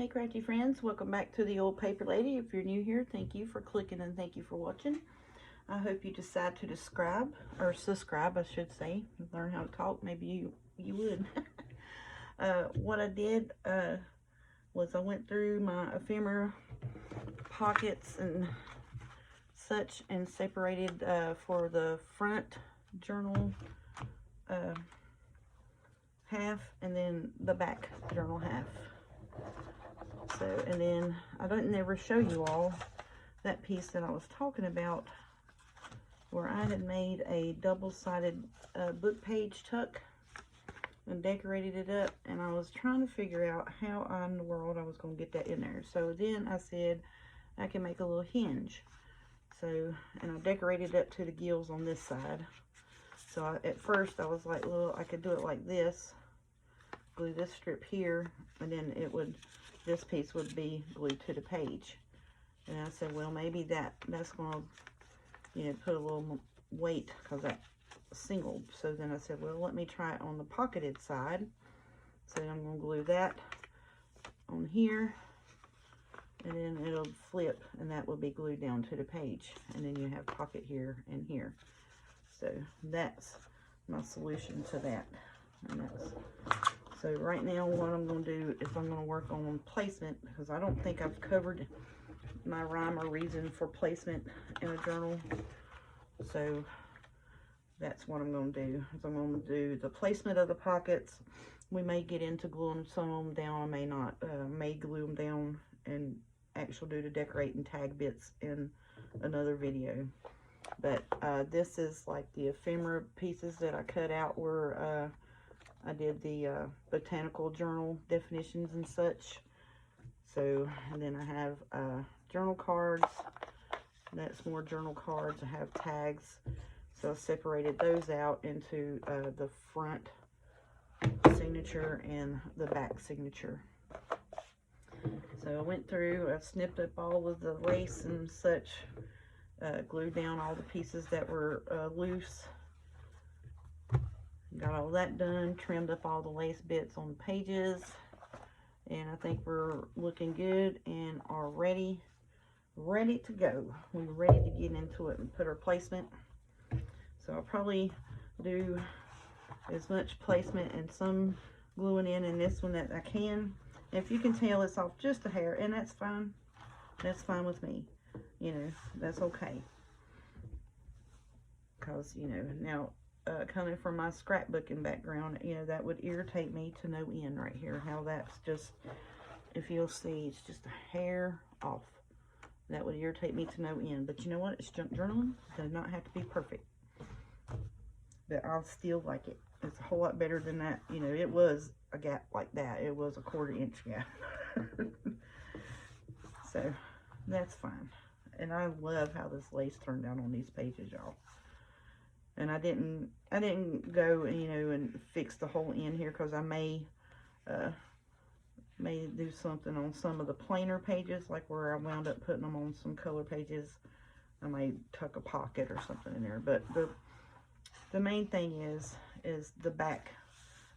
Hey crafty friends, welcome back to the Old Paper Lady. If you're new here, thank you for clicking and thank you for watching. I hope you decide to subscribe, I should say. Learn how to talk, maybe you would. What I did was I went through my ephemera pockets and such and separated for the front journal half and then the back journal half. So, and then I didn't never show you all that piece that I was talking about where I had made a double-sided book page tuck and decorated it up, and I was trying to figure out how in the world I was going to get that in there. So then I said I can make a little hinge. So, and I decorated up to the gills on this side. So at first I was like, well, I could do it like this, glue this strip here, and then this piece would be glued to the page. And I said, well, maybe that's going to, you know, put a little weight because that's single. So then I said, well, let me try it on the pocketed side. So I'm going to glue that on here, and then it'll flip, and that will be glued down to the page. And then you have pocket here and here. So that's my solution to that. And so right now what I'm going to do is I'm going to work on placement, because I don't think I've covered my rhyme or reason for placement in a journal. So that's what I'm going to do. Is I'm going to do the placement of the pockets. We may get into gluing some of them down. I may not. May glue them down and actually do the decorate and tag bits in another video. But this is like the ephemera pieces that I cut out where I did the botanical journal definitions and such. So, and then I have journal cards. That's more journal cards. I have tags. So I separated those out into the front signature and the back signature. So I went through, I snipped up all of the lace and such, glued down all the pieces that were loose. Got all that done, trimmed up all the lace bits on the pages, and I think we're looking good and are ready to go. We're ready to get into it and put our placement. So I'll probably do as much placement and some gluing in this one that I can. If you can tell, it's off just a hair, and that's fine. That's fine with me. You know, that's okay. Because, you know, now coming from my scrapbooking background, you know, that would irritate me to no end right here. How that's just, if you'll see, it's just a hair off. That would irritate me to no end. But you know what? It's junk journaling. It does not have to be perfect. But I'll still like it. It's a whole lot better than that. You know, it was a gap like that. It was a 1/4 inch gap. So that's fine. And I love how this lace turned out on these pages, y'all. And I didn't go, you know, and fix the whole end here, because I may do something on some of the plainer pages, like where I wound up putting them on some color pages. I may tuck a pocket or something in there. But the main thing is the back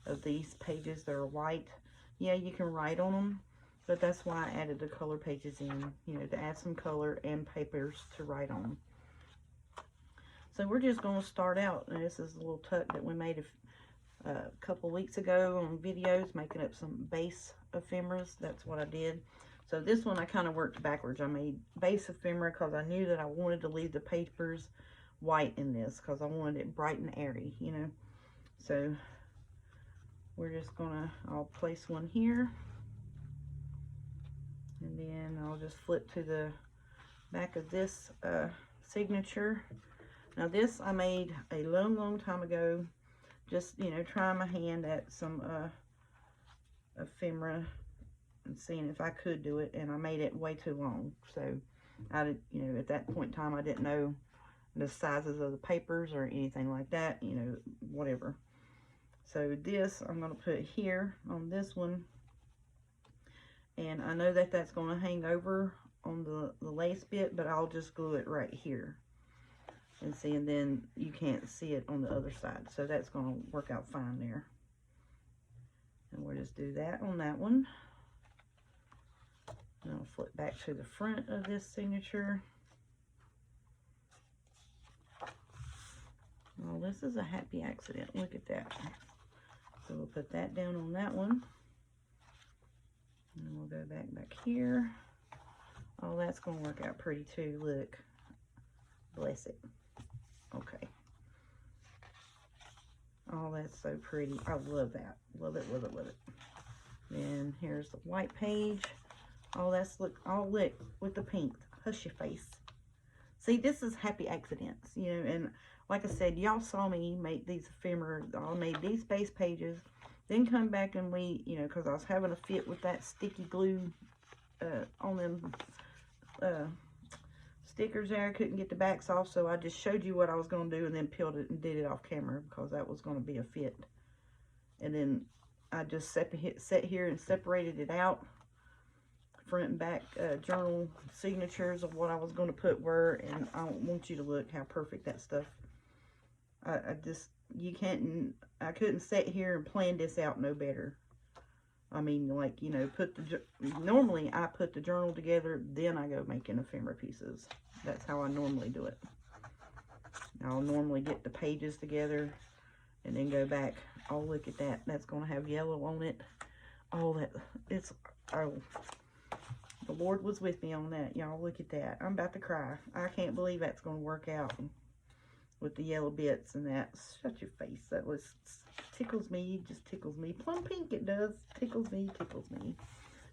of these pages that are white. Yeah, you can write on them, but that's why I added the color pages in, you know, to add some color and papers to write on. So we're just going to start out, and this is a little tuck that we made a couple weeks ago on videos, making up some base ephemeras. That's what I did. So this one I kind of worked backwards. I made base ephemera because I knew that I wanted to leave the papers white in this, because I wanted it bright and airy, you know. So we're just gonna, I'll place one here, and then I'll just flip to the back of this signature. Now this I made a long time ago, just, you know, trying my hand at some ephemera and seeing if I could do it, and I made it way too long. So I did, you know, at that point in time I didn't know the sizes of the papers or anything like that, you know, whatever. So this I'm going to put here on this one, and I know that that's going to hang over on the lace bit, but I'll just glue it right here. And see, and then you can't see it on the other side, so that's going to work out fine there. And we'll just do that on that one. And I'll flip back to the front of this signature. Oh, this is a happy accident. Look at that. So we'll put that down on that one. And we'll go back here. Oh, that's going to work out pretty too. Look. Bless it. Okay. Oh, that's so pretty. I love that. Love it, love it, love it. Then here's the white page. Oh, that's look with the pink. Hush your face. See, this is happy accidents, you know, and like I said, y'all saw me make these ephemera. I made these base pages, then come back and we, you know, because I was having a fit with that sticky glue on them stickers there. I couldn't get the backs off, so I just showed you what I was going to do and then peeled it and did it off camera because that was going to be a fit. And then I just sat here and separated it out. Front and back journal signatures of what I was going to put were, and I want you to look how perfect that stuff. I couldn't sit here and plan this out no better. I mean, like, you know, normally I put the journal together, then I go making ephemera pieces. That's how I normally do it. I'll normally get the pages together and then go back. Oh, look at that. That's going to have yellow on it. Oh, the Lord was with me on that. Y'all, look at that. I'm about to cry. I can't believe that's going to work out with the yellow bits and that. Shut your face. That tickles me. Just tickles me. Plum pink it does. Tickles me. Tickles me.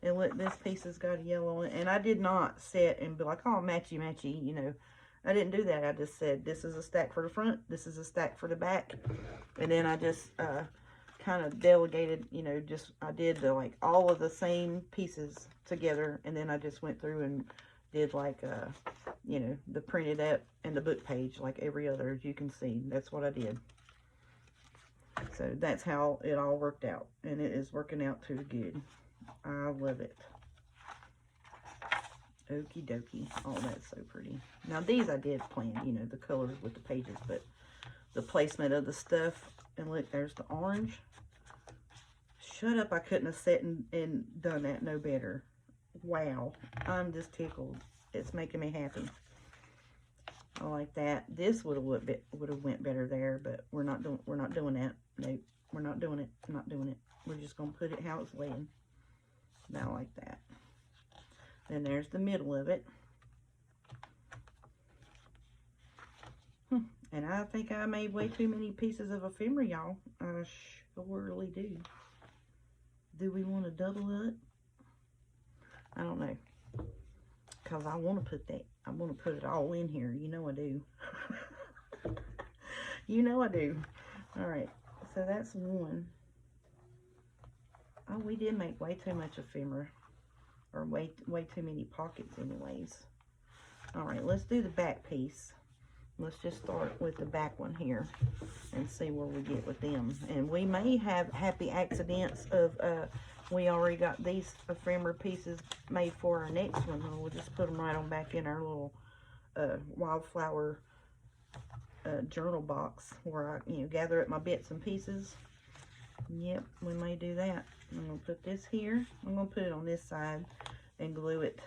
And look, this piece has got a yellow on it. And I did not sit and be like, oh, matchy, matchy, you know. I didn't do that. I just said, this is a stack for the front. This is a stack for the back. And then I just kind of delegated, you know, I did like all of the same pieces together, and then I just went through and did like you know, the printed up and the book page like every other, as you can see. That's what I did. So that's how it all worked out, and it is working out too good. I love it. Okie dokie. Oh, that's so pretty. Now these I did plan, you know, the colors with the pages, but the placement of the stuff. And look, there's the orange. Shut up, I couldn't have sat and done that no better. Wow, I'm just tickled. It's making me happy. I like that. This would have went better there, but we're not doing that. Nope, we're not doing it. I'm not doing it. We're just gonna put it how it's laying. Now like that. Then there's the middle of it. And I think I made way too many pieces of ephemera, y'all. I surely do. Do we want to double up? I don't know. Because I want to put that. I want to put it all in here. You know I do. You know I do. Alright. So that's one. Oh, we did make way too much ephemera. Or way too many pockets anyways. Alright, let's do the back piece. Let's just start with the back one here and see where we get with them. And we may have happy accidents of, we already got these ephemera pieces made for our next one. And we'll just put them right on back in our little Wildflower journal box where I, you know, gather up my bits and pieces. Yep, we may do that. I'm going to put this here. I'm going to put it on this side and glue it,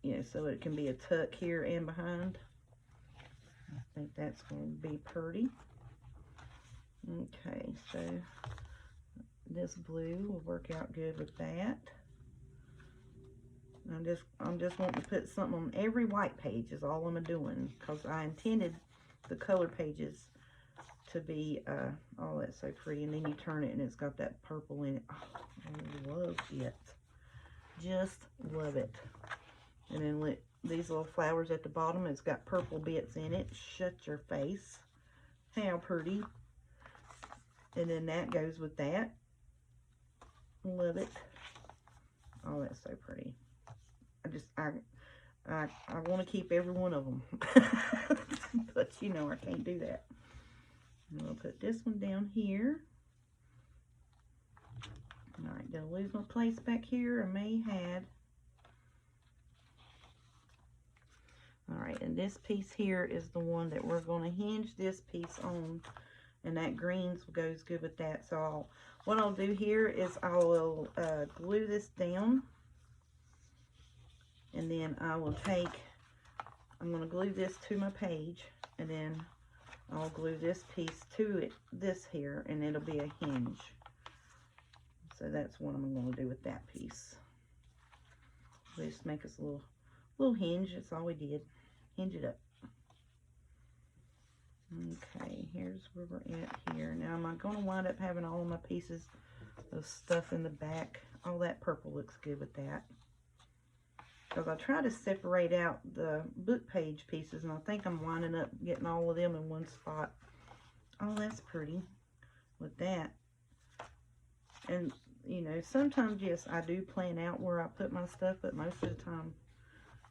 you know, so it can be a tuck here and behind. I think that's going to be pretty. Okay, so this blue will work out good with that. I'm just wanting to put something on every white page is all I'm doing, because I intended the color pages to be, oh, that's so pretty. And then you turn it and it's got that purple in it. Oh, I love it. Just love it. And then look, these little flowers at the bottom, it's got purple bits in it. Shut your face. How pretty. And then that goes with that. Love it. Oh, that's so pretty. I want to keep every one of them. But you know I can't do that. I'm going to put this one down here. Alright, gonna lose my place back here. I may have. Alright, and this piece here is the one that we're going to hinge this piece on. And that greens goes good with that. So what I'll do here is I will glue this down. And then I will take, I'm going to glue this to my page, and then I'll glue this piece to it, this here, and it'll be a hinge. So that's what I'm going to do with that piece. Just make us a little hinge. That's all we did. Hinge it up. Okay, here's where we're at here. Now, am I going to wind up having all of my pieces of stuff in the back? All that purple looks good with that. Because I try to separate out the book page pieces, and I think I'm winding up getting all of them in one spot. Oh, that's pretty with that. And, you know, sometimes, yes, I do plan out where I put my stuff, but most of the time,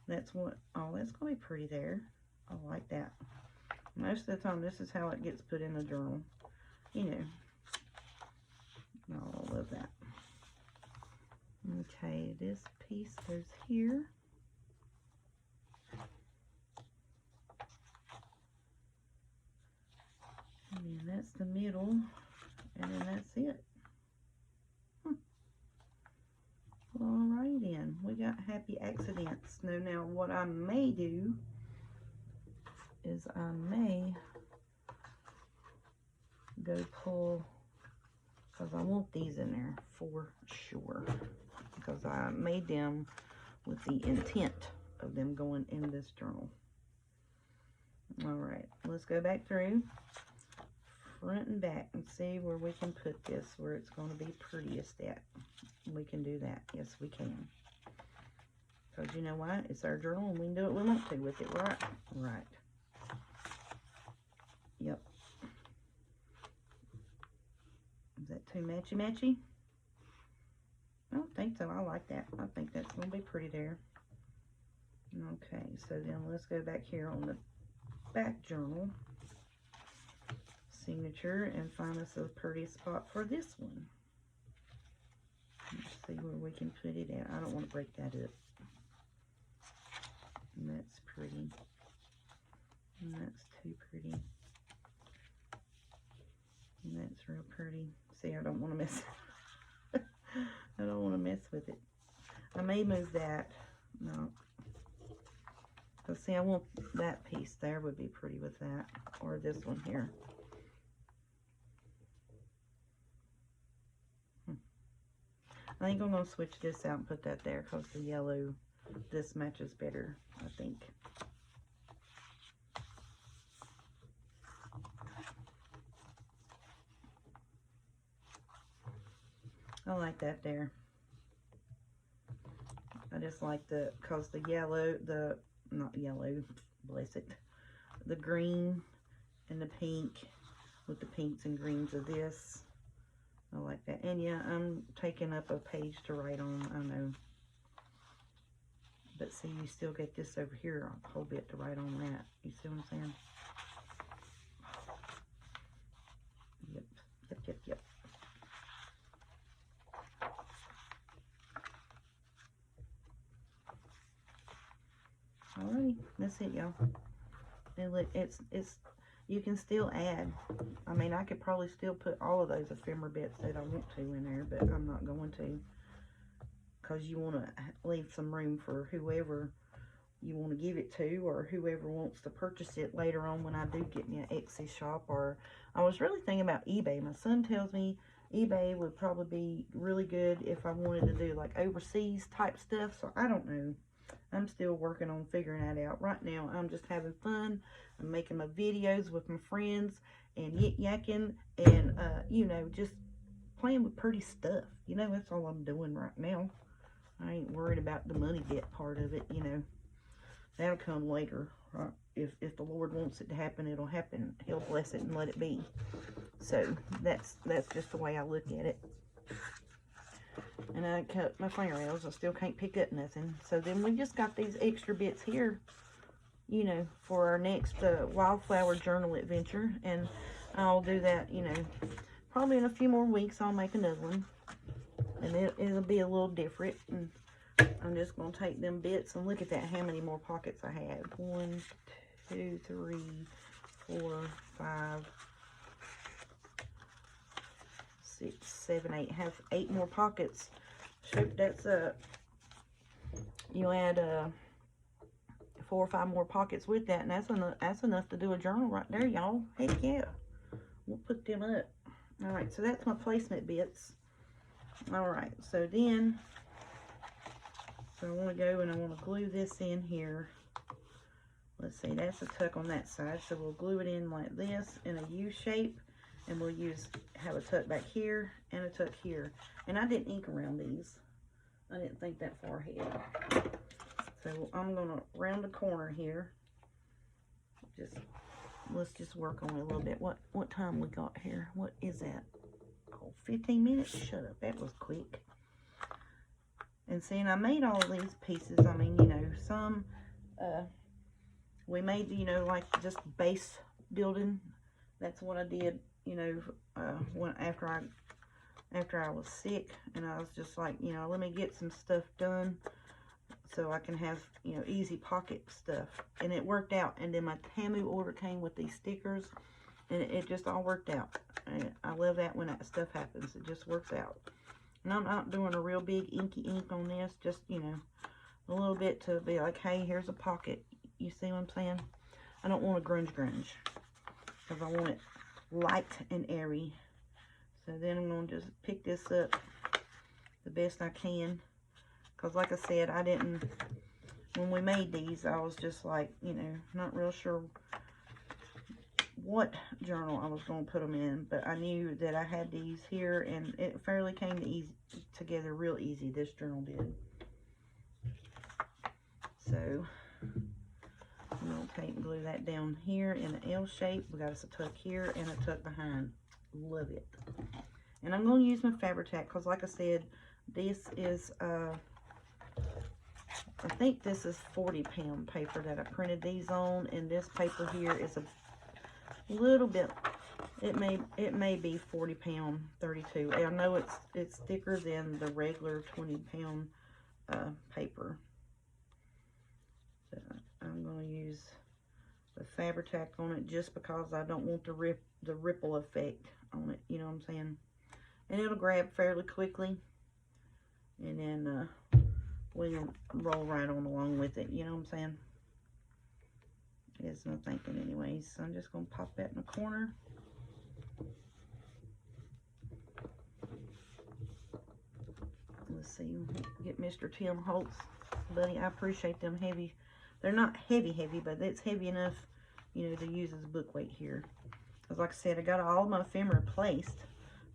that's what, oh, that's going to be pretty there. I like that. Most of the time, this is how it gets put in the journal. You know. Oh, I love that. Okay, this piece goes here. And then that's the middle. And then that's it. Alrighty then. We got happy accidents. Now what I may do is I may go pull, because I want these in there for sure, because I made them with the intent of them going in this journal. Alright, let's go back through front and back and see where we can put this, where it's going to be prettiest at. We can do that. Yes, we can. Because you know what? It's our journal and we can do what we want to with it, right? Right. Yep. Is that too matchy-matchy? I don't think so. I like that. I think that's going to be pretty there. Okay, so then let's go back here on the back journal signature and find us a pretty spot for this one. Let's see where we can put it at. I don't want to break that up. And that's pretty. And that's too pretty. And that's real pretty. See, I don't want to mess. I don't want to mess with it. I may move that. No. Because see, I want that piece there would be pretty with that. Or this one here. I think I'm going to switch this out and put that there because the yellow, this matches better, I think. I like that there. I just like the, because the yellow, not yellow, bless it, the green and the pink with the pinks and greens of this. I like that. And yeah, I'm taking up a page to write on, I know. But see, you still get this over here, a whole bit to write on that. You see what I'm saying? Yep, yep, yep, yep. Alrighty, that's it, y'all. And look, it's you can still add. I mean, I could probably still put all of those ephemera bits that I want to in there, but I'm not going to, because you want to leave some room for whoever you want to give it to, or whoever wants to purchase it later on when I do get me an Etsy shop. Or I was really thinking about eBay. My son tells me eBay would probably be really good if I wanted to do like overseas type stuff, so I don't know. I'm still working on figuring that out. Right now, I'm just having fun. I'm making my videos with my friends and yik-yakking and, you know, just playing with pretty stuff. You know, that's all I'm doing right now. I ain't worried about the money bit part of it, you know. That'll come later. Right? If the Lord wants it to happen, it'll happen. He'll bless it and let it be. So, that's just the way I look at it. And I cut my fingernails. I still can't pick up nothing. So then we just got these extra bits here, you know, for our next Wildflower journal adventure. And I'll do that, you know, probably in a few more weeks. I'll make another one. And it'll be a little different. And I'm just going to take them bits and look at that, how many more pockets I have. 1, 2, 3, 4, 5, 6, 7, 8. Have 8 more pockets. Shoot, that's you add 4 or 5 more pockets with that, and that's enough to do a journal right there, y'all. Heck yeah. We'll put them up. All right, so that's my placement bits. All right, so then, I want to go and I want to glue this in here. Let's see, that's a tuck on that side, so we'll glue it in like this in a U shape, and we'll have a tuck back here and a tuck here. And I didn't ink around these. I didn't think that far ahead. So I'm gonna round the corner here. Let's just work on it a little bit. What time we got here? What is that? Oh, 15 minutes? Shut up, that was quick. And see, and I made all of these pieces. I mean, you know, some we made, you know, like just base building. That's what I did, you know, after I was sick, and I was just like, you know, let me get some stuff done so I can have, you know, easy pocket stuff. And it worked out. And then my Tamu order came with these stickers, and it just all worked out. And I love that when that stuff happens. It just works out. And I'm not doing a real big inky ink on this, just, you know, a little bit to be like, hey, here's a pocket. You see what I'm saying? I don't want a grunge, because I want it light and airy. So then I'm going to just pick this up the best I can. Because like I said, when we made these, I was just like, you know, not real sure what journal I was going to put them in. But I knew that I had these here, and it fairly came together real easy. This journal did. So I'm going to tape and glue that down here in an L shape. We got us a tuck here and a tuck behind. Love it. And I'm going to use my Fabri-Tac because, like I said, this is, I think this is 40-pound paper that I printed these on, and this paper here is a little bit, it may be 40-pound 32. I know it's thicker than the regular 20-pound paper. So I'm going to use the Fabri-Tac on it just because I don't want the ripple effect on it, you know what I'm saying? And it'll grab fairly quickly, and then we'll roll right on along with it, you know what I'm saying? It's no thinking anyways. So I'm just going to pop that in the corner. Let's see, get Mr. Tim Holtz. Buddy, I appreciate them heavy. They're not heavy, but it's heavy enough, you know, to use as book weight here. Because like I said, I got all my ephemera placed.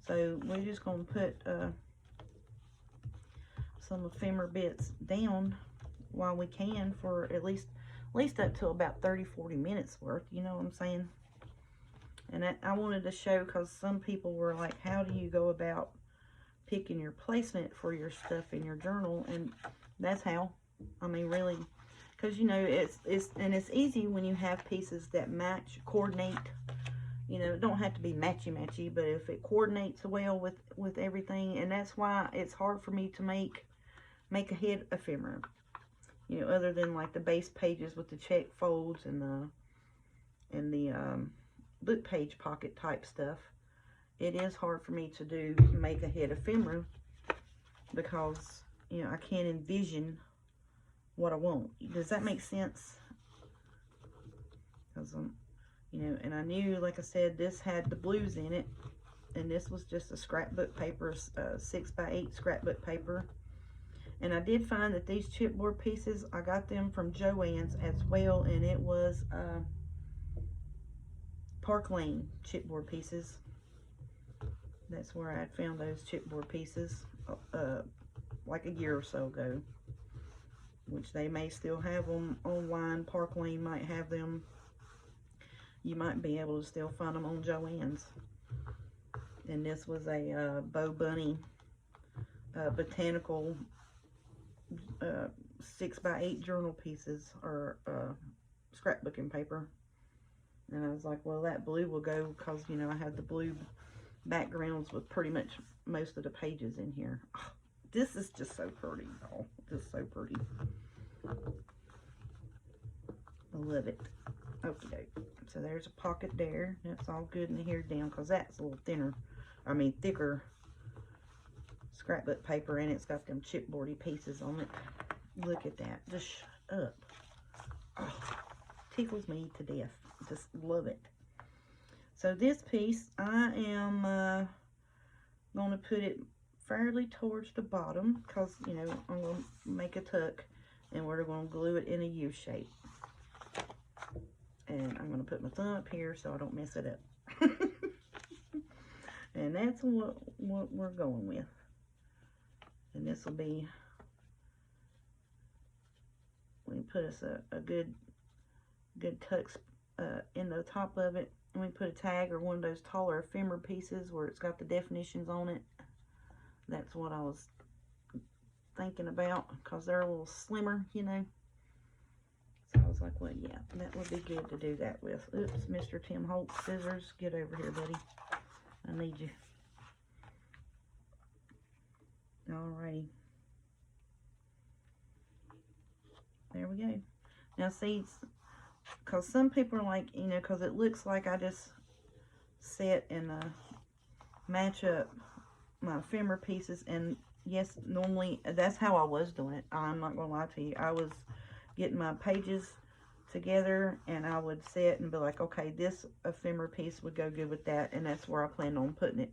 So we're just going to put some ephemera bits down while we can for at least up to about 30-40 minutes worth, you know what I'm saying? And I wanted to show, because some people were like, how do you go about picking your placement for your stuff in your journal? And that's how. I mean, really, because you know, it's easy when you have pieces that match, coordinate. You know, it don't have to be matchy-matchy, but if it coordinates well with everything, and that's why it's hard for me to make a head ephemera. You know, other than like the base pages with the check folds and the book page pocket type stuff. It is hard for me to make a head ephemera because, you know, I can't envision what I want. Does that make sense? Because you know, and I knew, like I said, this had the blues in it, and this was just a scrapbook paper, 6x8 scrapbook paper. And I did find that these chipboard pieces, I got them from Joann's as well, and it was Park Lane chipboard pieces. That's where I found those chipboard pieces like a year or so ago, which they may still have them online. Park Lane might have them. You might be able to still find them on Joann's. And this was a Bo Bunny botanical 6x8 journal pieces, or scrapbooking paper. And I was like, well, that blue will go, because, you know, I have the blue backgrounds with pretty much most of the pages in here. Oh, this is just so pretty, y'all. Just so pretty. I love it. Okay, so there's a pocket there. That's all good in here down, because that's a little thicker scrapbook paper, and it's got them chipboardy pieces on it. Look at that. Just shut up. Oh, tickles me to death. Just love it. So this piece, I am going to put it fairly towards the bottom because, you know, I'm going to make a tuck and we're going to glue it in a U shape. And I'm going to put my thumb up here so I don't mess it up. And that's what we're going with. And this will be, we put us a good tuck in the top of it. And we put a tag or one of those taller ephemera pieces where it's got the definitions on it. That's what I was thinking about because they're a little slimmer, you know. So I was like, well, yeah, that would be good to do that with. Oops, Mr. Tim Holt scissors. Get over here, buddy. I need you. Alrighty. There we go. Now see, because some people are like, you know, because it looks like I just set and match up my ephemera pieces. And yes, normally that's how I was doing it. I'm not going to lie to you. I was getting my pages together and I would set and be like, okay, this ephemera piece would go good with that. And that's where I planned on putting it.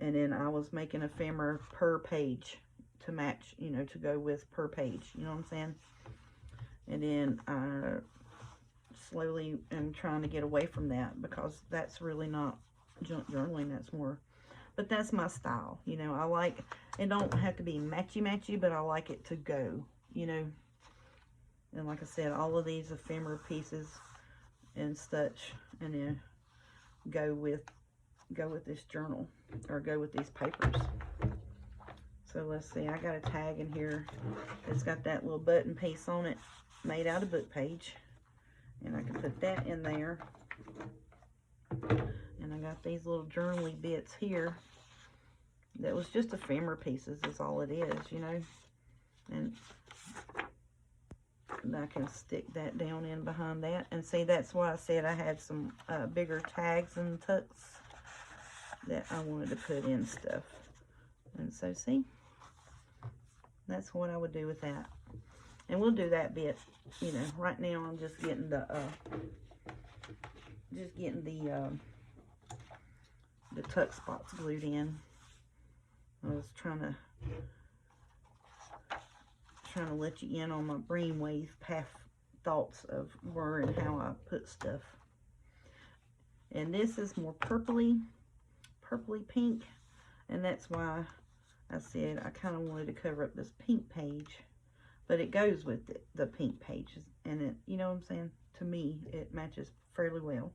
And then I was making ephemera per page to match, you know, to go with per page. You know what I'm saying? And then I slowly am trying to get away from that because that's really not junk journaling. That's more, but that's my style. You know, I like, it don't have to be matchy-matchy, but I like it to go, you know. And like I said, all of these ephemera pieces and such, and then go with this journal, or go with these papers. So let's see, I got a tag in here. It's got that little button piece on it, made out of book page. And I can put that in there. And I got these little journaly bits here. That was just ephemera pieces is all it is, you know. And I can stick that down in behind that. And see, that's why I said I had some bigger tags and tucks that I wanted to put in stuff. And so see, that's what I would do with that. And we'll do that bit, you know. Right now I'm just getting the tuck spots glued in. I was trying to let you in on my brainwave path thoughts of where and how I put stuff. And this is more purpley pink, and that's why I said I kind of wanted to cover up this pink page. But it goes with the pink pages, and it, you know what I'm saying? To me, it matches fairly well.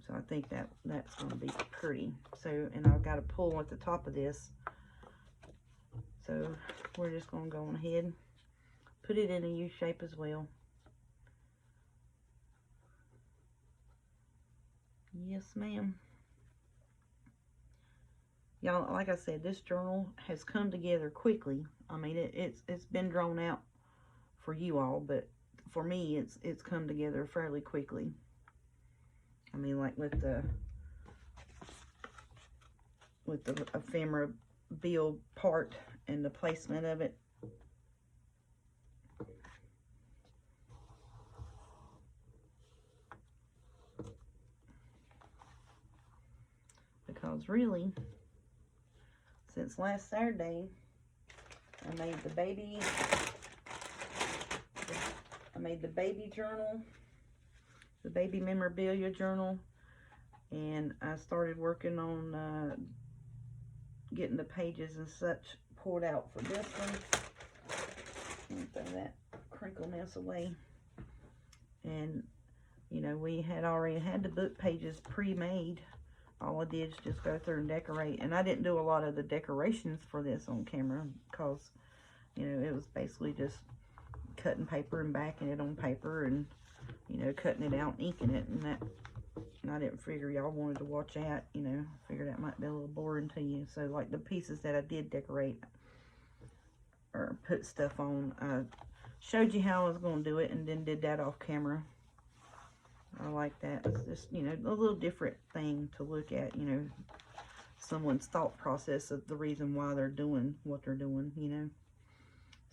So I think that's going to be pretty. So, and I've got a pull at the top of this. So we're just going to go on ahead, put it in a U shape as well. Yes, ma'am. Y'all, like I said, this journal has come together quickly. I mean, it's been drawn out for you all, but for me, it's come together fairly quickly. I mean, like with the ephemera bill part and the placement of it. Because really, since last Saturday, I made the baby journal, the baby memorabilia journal, and I started working on getting the pages and such poured out for this one. Throw that crinkle mess away. And, you know, we had already had the book pages pre-made. All I did is just go through and decorate. And I didn't do a lot of the decorations for this on camera because, you know, it was basically just cutting paper and backing it on paper and, you know, cutting it out and inking it. And I didn't figure y'all wanted to watch that, you know. I figured that might be a little boring to you. So, like, the pieces that I did decorate or put stuff on, I showed you how I was going to do it and then did that off camera. I like that. It's just, you know, a little different thing to look at, you know, someone's thought process of the reason why they're doing what they're doing, you know.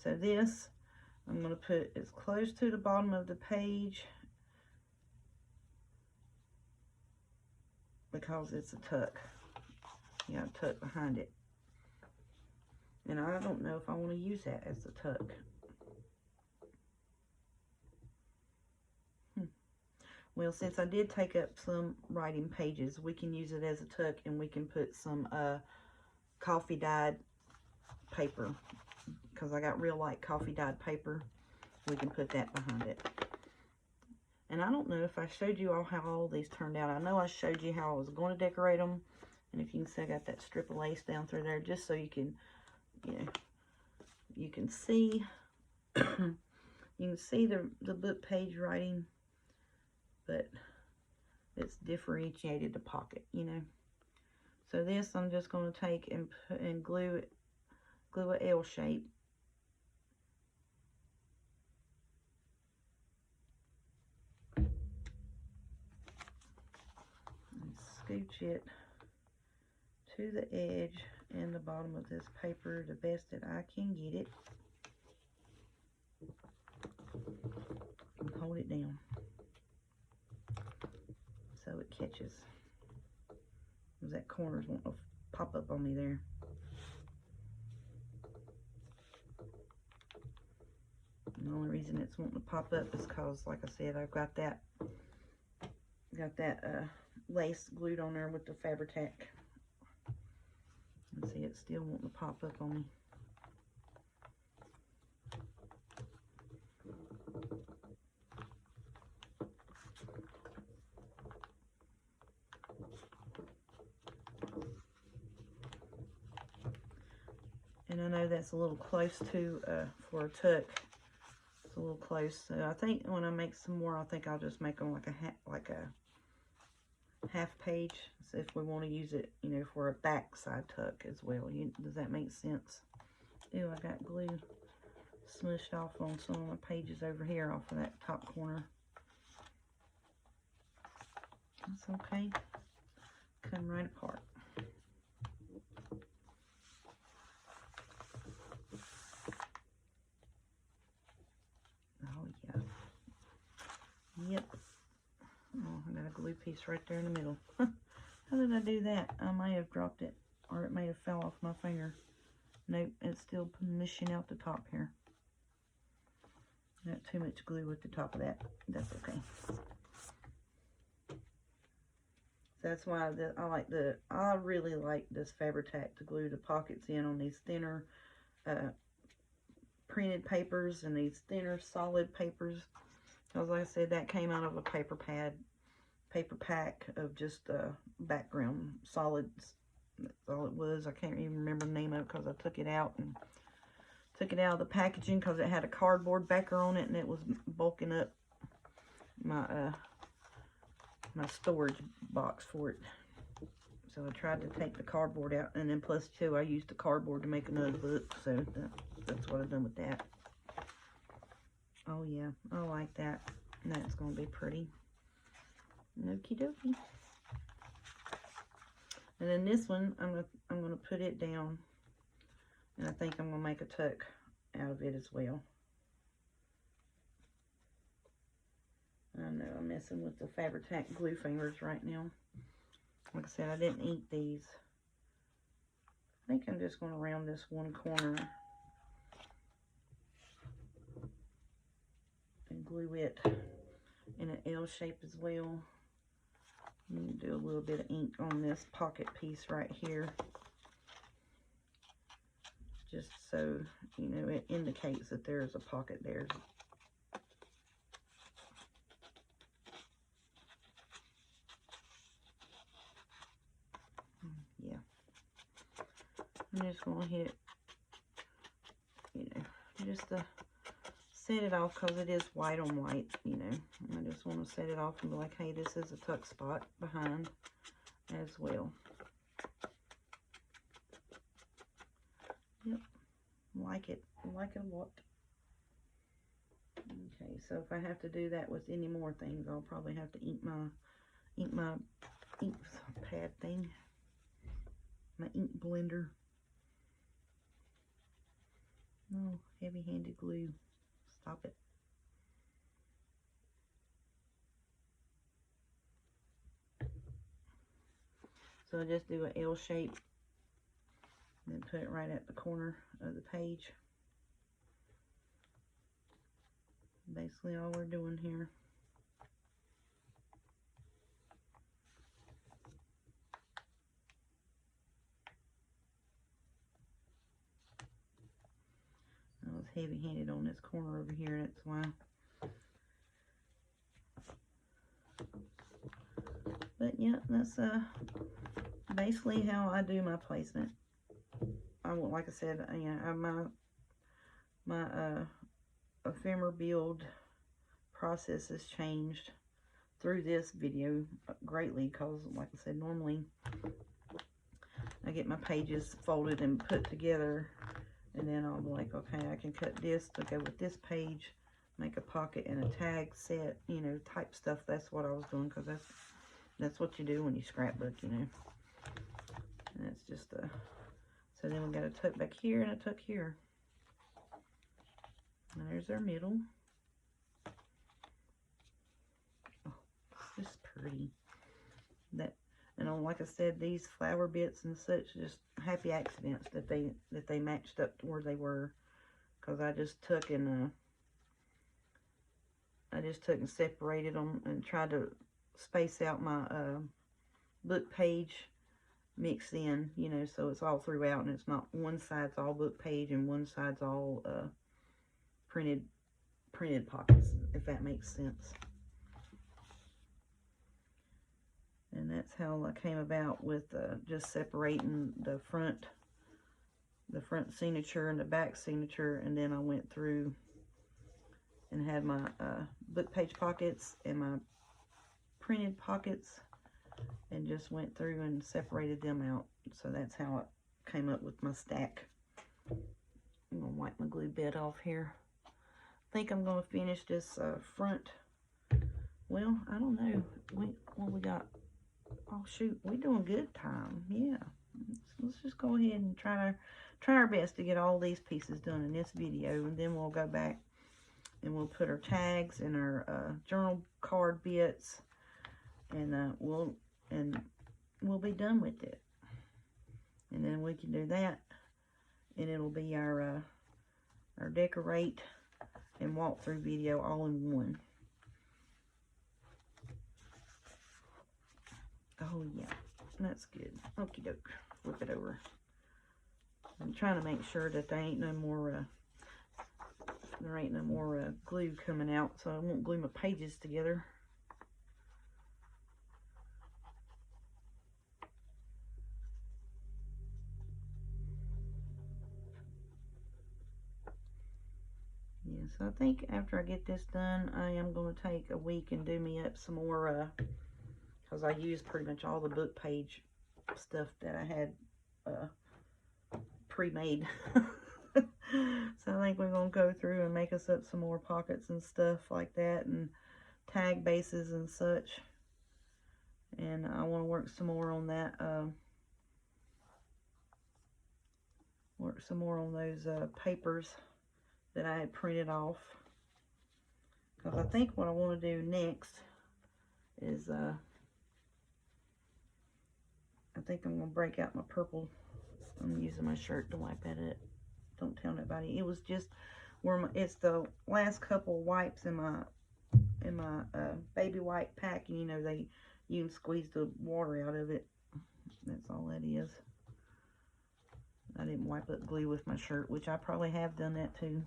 So this, I'm going to put as close to the bottom of the page because it's a tuck. You got a tuck behind it. And I don't know if I want to use that as a tuck. Well, since I did take up some writing pages, we can use it as a tuck, and we can put some coffee dyed paper, because I got real light coffee dyed paper. We can put that behind it. And I don't know if I showed you all how all these turned out. I know I showed you how I was going to decorate them, and if you can see, I got that strip of lace down through there just so you can, you know, you can see you can see the book page writing, but it's differentiated the pocket, you know. So this I'm just going to take and put and glue a L shape. And scooch it to the edge and the bottom of this paper the best that I can get it. And hold it down so it catches. Because that corner's wanting to pop up on me there. And the only reason it's wanting to pop up is because, like I said, I've got that lace glued on there with the Fabri-Tac. And see, it's still wanting to pop up on me. And I know that's a little close to, for a tuck. It's a little close. So I think when I make some more, I think I'll just make them like a half page. So if we want to use it, you know, for a backside tuck as well. Does that make sense? Ew, I got glue smushed off on some of my pages over here off of that top corner. That's okay. Come right apart. Oh, yeah. Yep. Oh, I got a glue piece right there in the middle. How did I do that? I may have dropped it, or it may have fell off my finger. Nope, it's still mushing out the top here. Got too much glue at the top of that. That's okay. That's why I really like this Fabri-Tac to glue the pockets in on these thinner printed papers and these thinner solid papers. Because like I said, that came out of a paper pack of just background solids. That's all it was. I can't even remember the name of it because I took it out of the packaging because it had a cardboard backer on it and it was bulking up my my storage box for it. So I tried to take the cardboard out, and then plus too, I used the cardboard to make another book. So that's what I've done with that. Oh yeah, I like that. That's gonna be pretty. Okie dokie. And then this one, I'm gonna put it down, and I think I'm gonna make a tuck out of it as well. I know I'm messing with the Fabri-Tac glue fingers right now. Like I said, I didn't ink these. I think I'm just gonna round this one corner and glue it in an L shape as well. And do a little bit of ink on this pocket piece right here, just so you know it indicates that there's a pocket there. Yeah, I'm just gonna hit, you know, just to set it off because it is white on white, you know. I just want to set it off and be like, hey, this is a tuck spot behind as well. Yep, like it a lot. Okay, so if I have to do that with any more things, I'll probably have to ink my ink pad thing, my ink blender. Oh, heavy-handed glue. Stop it. So I just do an L shape and then put it right at the corner of the page. Basically all we're doing here. I was heavy-handed on this corner over here, that's why. But yeah, that's basically how I do my placement. Like I said, my ephemera build process has changed through this video greatly, because like I said, normally I get my pages folded and put together, and then I'll be like, okay, I can cut this to go with this page, make a pocket and a tag set, you know, type stuff. That's what I was doing, because that's what you do when you scrapbook, you know. And that's just so then we got a tuck back here and a tuck here. And there's our middle. Oh, it's just pretty. And like I said, these flower bits and such, just happy accidents that they matched up to where they were, because I just took and separated them and tried to space out my book page mixed in, you know, so it's all throughout, and it's not one side's all book page and one side's all printed pockets, if that makes sense. And that's how I came about with just separating the front signature and the back signature, and then I went through and had my book page pockets and my printed pockets, and just went through and separated them out. So that's how I came up with my stack. I'm gonna wipe my glue bed off here. I think I'm gonna finish this front. Well, I don't know. What we got? Oh shoot, we're doing good time. Yeah, let's just go ahead and try our best to get all these pieces done in this video, and then we'll go back and we'll put our tags and our journal card bits, and we'll be done with it. And then we can do that, and it'll be our decorate and walkthrough video all in one. Oh yeah, that's good. Okie doke. Flip it over. I'm trying to make sure that there ain't no more glue coming out, so I won't glue my pages together. Yeah, so I think after I get this done, I am going to take a week and do me up some more, because I used pretty much all the book page stuff that I had pre-made. So I think we're going to go through and make us up some more pockets and stuff like that, and tag bases and such. And I want to work some more on that, work some more on those papers that I had printed off. Because I think what I want to do next is, I think I'm going to break out my purple. I'm using my shirt to wipe at it. Don't tell nobody. It was just where it's the last couple wipes in my baby wipe pack. You know, you can squeeze the water out of it. That's all that is. I didn't wipe up glue with my shirt, which I probably have done that too.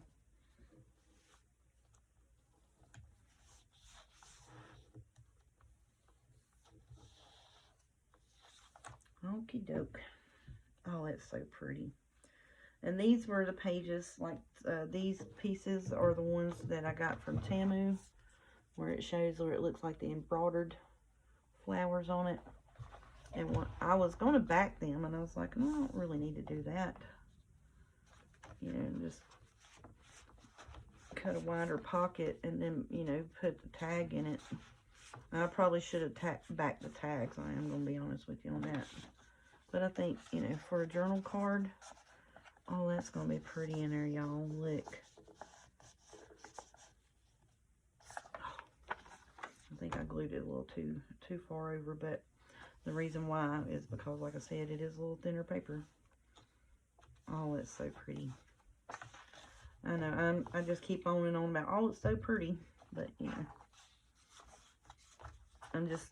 Okie doke. Oh, that's so pretty. And these were the pages, like these pieces are the ones that I got from Temu, where it shows where it looks like the embroidered flowers on it. And I was going to back them, and I was like, no, I don't really need to do that. You know, just cut a wider pocket and then, you know, put the tag in it. I probably should have backed the tags. I am going to be honest with you on that. But I think, you know, for a journal card, Oh, that's going to be pretty in there, y'all. Look. I think I glued it a little too far over, but the reason why is because, like I said, it is a little thinner paper. Oh, it's so pretty. I know, I just keep on and on about, oh, it's so pretty, but, you know, I'm just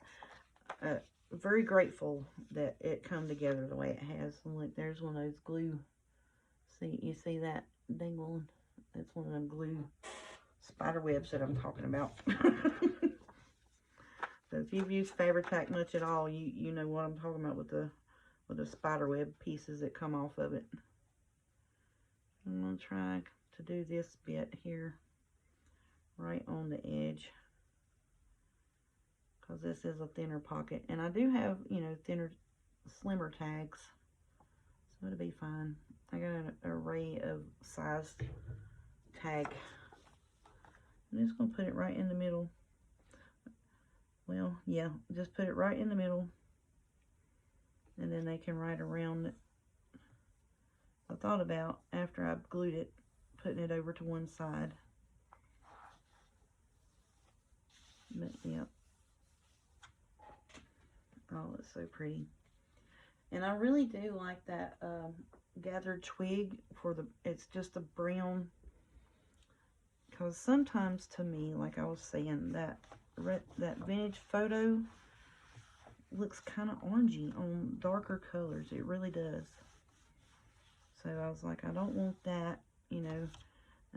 very grateful that it come together the way it has. And look, there's one of those glue. See, you see that dangling? That's one of them glue spider webs that I'm talking about. So if you've used Fabri-Tac much at all, you know what I'm talking about with the spider web pieces that come off of it. I'm gonna try to do this bit here, right on the edge, because this is a thinner pocket, and I do have, you know, slimmer tags, so it'll be fine. I got an array of size tag. I'm just gonna put it right in the middle. Well, yeah, just put it right in the middle, and then they can write around it. I thought about, after I glued it, putting it over to one side. But, yeah. Oh, it's so pretty. And I really do like that gathered twig for it's just a brown. Because sometimes, to me, like I was saying, that vintage photo looks kind of orangey on darker colors. It really does. So I was like, I don't want that, you know.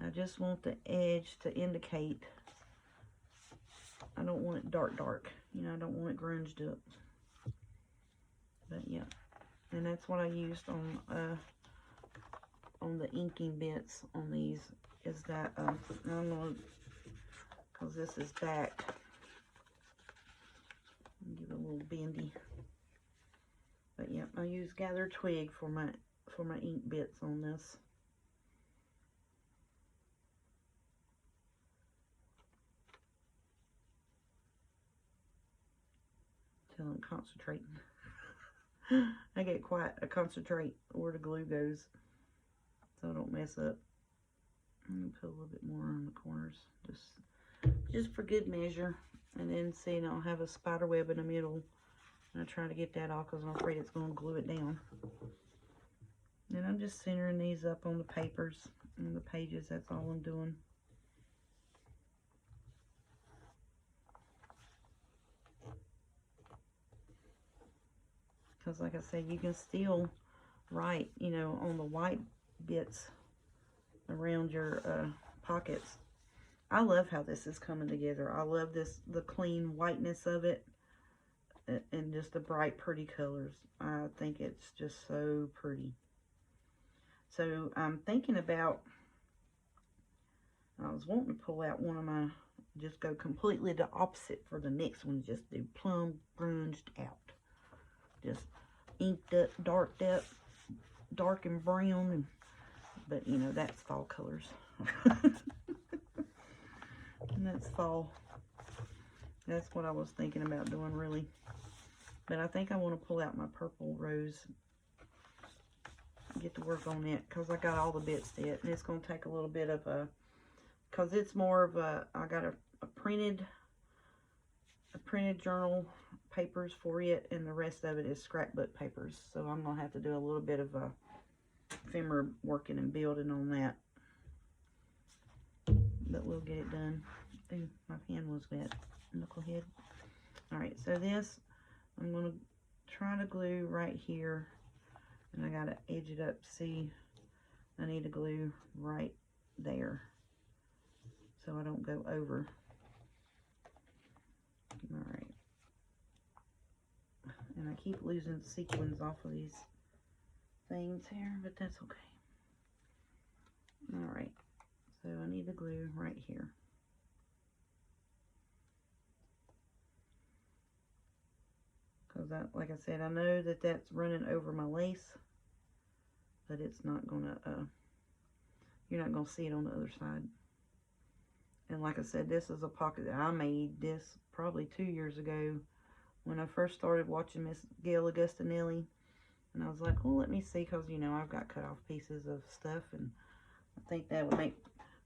I just want the edge to indicate. I don't want it dark. You know, I don't want it grunged up. But yeah, and that's what I used on the inking bits on these. Is that I'm gonna, because this is backed. Give it a little bendy. But yeah, I use gathered twig for my ink bits on this. Till I'm concentrating. I get quite a concentrate where the glue goes, so I don't mess up. I'm gonna put a little bit more on the corners, just for good measure. And then see, I'll have a spider web in the middle, and I try to get that off because I'm afraid it's going to glue it down. And I'm just centering these up on the papers and the pages. That's all I'm doing. Because like I said, you can still write, you know, on the white bits around your pockets. I love how this is coming together. I love the clean whiteness of it, and just the bright, pretty colors. I think it's just so pretty. So I'm thinking about, I was wanting to pull out one of my, just go completely the opposite for the next one. Just do plum grunged out. Just inked up, darked up, dark and brown. But, you know, that's fall colors. And that's fall. That's what I was thinking about doing, really. But I think I want to pull out my purple rose. Get to work on that, because I got all the bits yet. And it's going to take a little bit of a, because it's more of a, I got a printed journal papers for it, and the rest of it is scrapbook papers. So I'm going to have to do a little bit of a ephemera working and building on that. But we'll get it done. Ooh, my pen was wet. Knucklehead. Alright, so this, I'm going to try to glue right here. And I got to edge it up. See, I need to glue right there, so I don't go over. Alright. And I keep losing sequins off of these things here, but that's okay. Alright. So I need to glue right here. Because, like I said, I know that that's running over my lace, but it's not going to, you're not going to see it on the other side. And like I said, this is a pocket that I made this probably 2 years ago when I first started watching Miss Gail Augustinelli. And I was like, well, let me see, because, you know, I've got cut off pieces of stuff, and I think that would make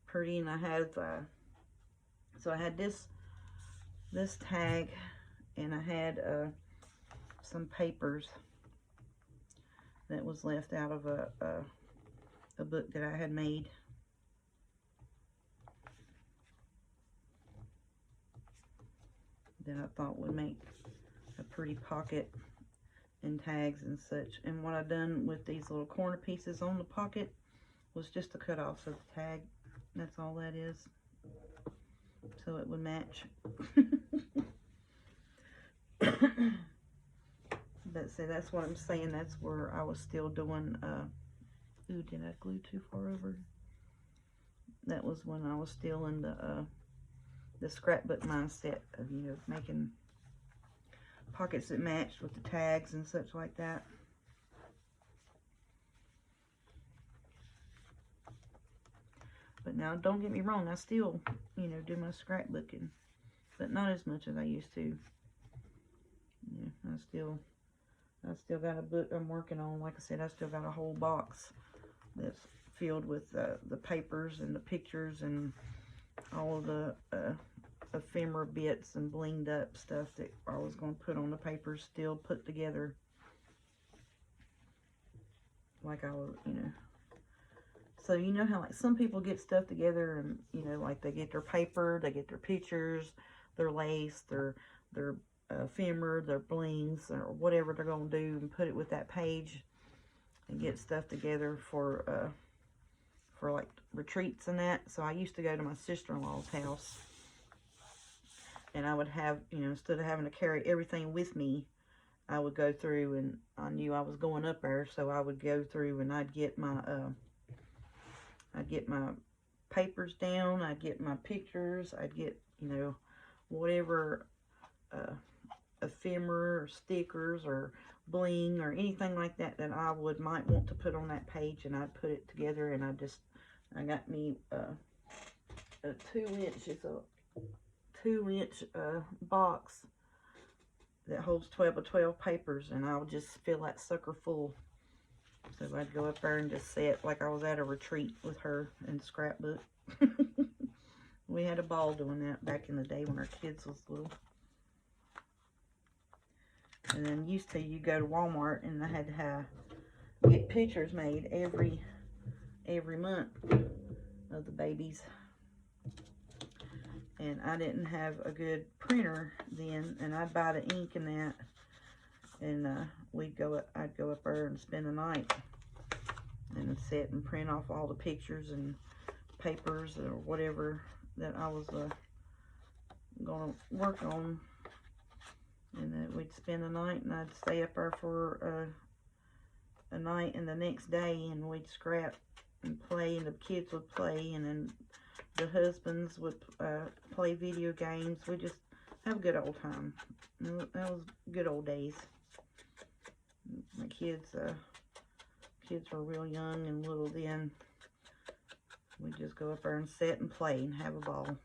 pretty. And I have, so I had this tag, and I had some papers that was left out of a book that I had made. That I thought would make a pretty pocket and tags and such. And what I've done with these little corner pieces on the pocket was just to cut off of the tag. That's all that is. So it would match. But see, that's what I'm saying. That's where I was still doing, ooh, did I glue too far over? That was when I was still in the scrapbook mindset of, you know, making pockets that matched with the tags and such like that. But now, don't get me wrong, I still, you know, do my scrapbooking, but not as much as I used to. Yeah, I still got a book I'm working on. Like I said, I still got a whole box that's filled with the papers and the pictures and all of the ephemera bits and blinged up stuff that I was going to put on the papers, still put together like I was, you know. So you know how like some people get stuff together, and you know, like they get their paper, they get their pictures, their lace, their ephemera, their blings, or whatever they're going to do, and put it with that page and get stuff together for like retreats and that. So I used to go to my sister-in-law's house, and I would have, you know, instead of having to carry everything with me, I would go through, and I knew I was going up there, so I would go through and I'd get my papers down, I'd get my pictures, I'd get, you know, whatever ephemera or stickers or bling or anything like that that I might want to put on that page, and I'd put it together. And I got me a 2-inch box that holds 12 of 12 papers, and I would just fill that sucker full. So I'd go up there and just sit like I was at a retreat with her and scrapbook. We had a ball doing that back in the day when our kids was little. And then used to, you go to Walmart, and I had to get pictures made every month of the babies. And I didn't have a good printer then, and I'd buy the ink and that, and I'd go up there and spend the night and sit and print off all the pictures and papers or whatever that I was gonna work on. And then we'd spend the night, and I'd stay up there for a night and the next day, and we'd scrap and play, and the kids would play, and then the husbands would play video games. We just have a good old time. That was good old days. My kids were real young and little then. We'd just go up there and sit and play and have a ball.